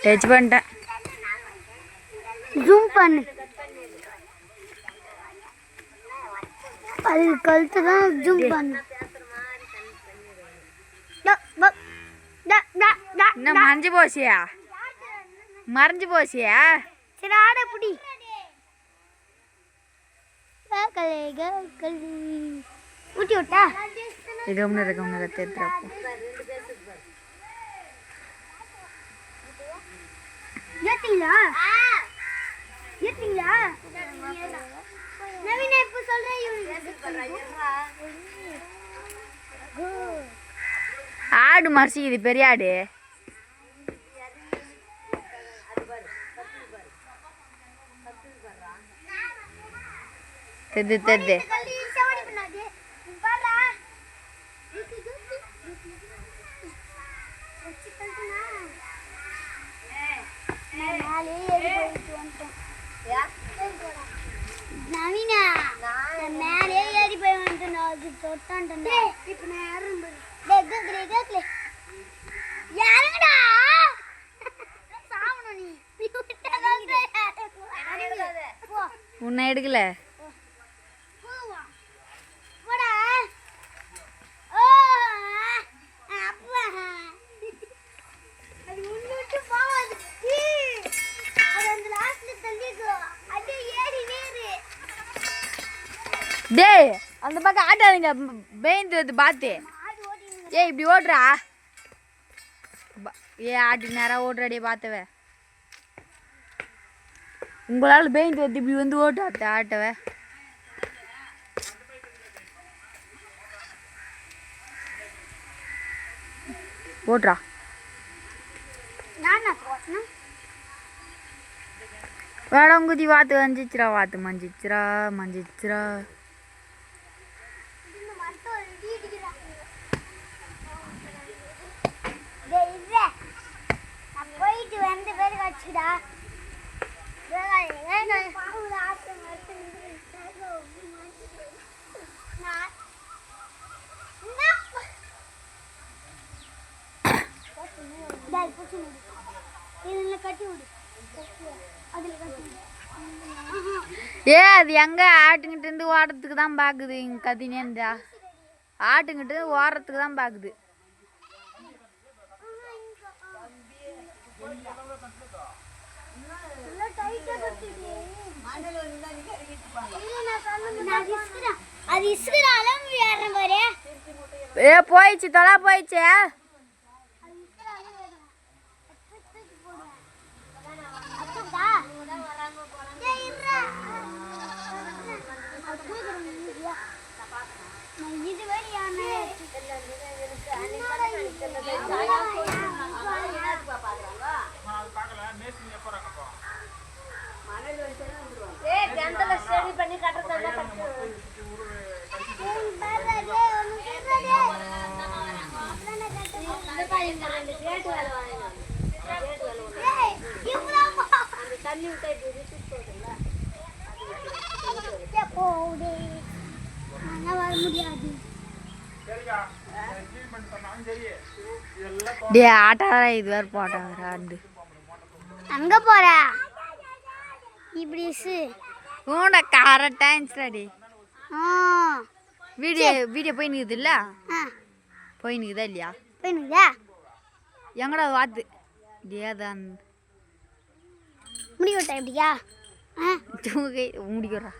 Touch பண்ணிட்டேன். Zoom பண்ணு. அது கழுத்து தான் ஜூம் பண்ணு. என்ன மறைஞ்சு போச்சியா? மறைஞ்சு போச்சியா? சரி ஆட புடி. ஊட்டி விட்டா கம்னு தேத்துறப்போ ஏத்தீங்களா? ஏத்தீங்களா? நவீன இப்ப சொல்றேன். ஆடு மறைச்சிக்குது பெரிய ஆடு. தெது தெது நவீனா மேலே ஏறி போய் வந்துட்டேன். தொட்டான்ட்டேன். இப்ப நான் யாரும் யாருங்கடா சாவணும் நீ. உன்னை எடுக்கல. டேய் அந்த பக்கம் ஆட்டாதீங்க. பேந்து வந்து பார்த்து ஏய் இப்படி ஓடுறா. ஏ ஆட்டுக்கு நேராக ஓடுறாடியே பார்த்தவ. உங்களால் பேந்து வந்து இப்படி வந்து ஓட்டு ஆட்டவ. ஓடுறா. வேடங்குதி வாத்து வஞ்சிச்சிரா. வாத்து மஞ்சிச்சிரா. போயிட்டு வந்து பேர் வச்சுடா. கட்டி விடு. ஏ அது எங்க ஆட்டுங்கிட்ட இருந்து ஓடுறதுக்கு தான் பாக்குது. இங்க கத்தினே இருந்தா ஆட்டுங்கிட்ட ஓடுறதுக்கு தான் பாக்குது. ஏ போயிடுச்சு தொலை போயிடுச்சு. டே ஆட்டாரா இது வேற போட்டாங்க. அங்க போற இப்படி ஊன கரெக்டா இருந்துச்சுடி. வீடியோ போய் நிக்குது இல்ல? போய் நிக்குதா இல்லையா? போய் நிக்குதா? எங்கடா வாத்து டேதான் முடி விட்டா எப்படியா? முடிக்கிறா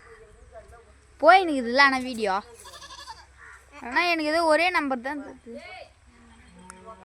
போய் நிக்குது இல்லை. ஆனால் வீடியோ ஆனால் எனக்கு ஏதோ ஒரே நம்பர் தான்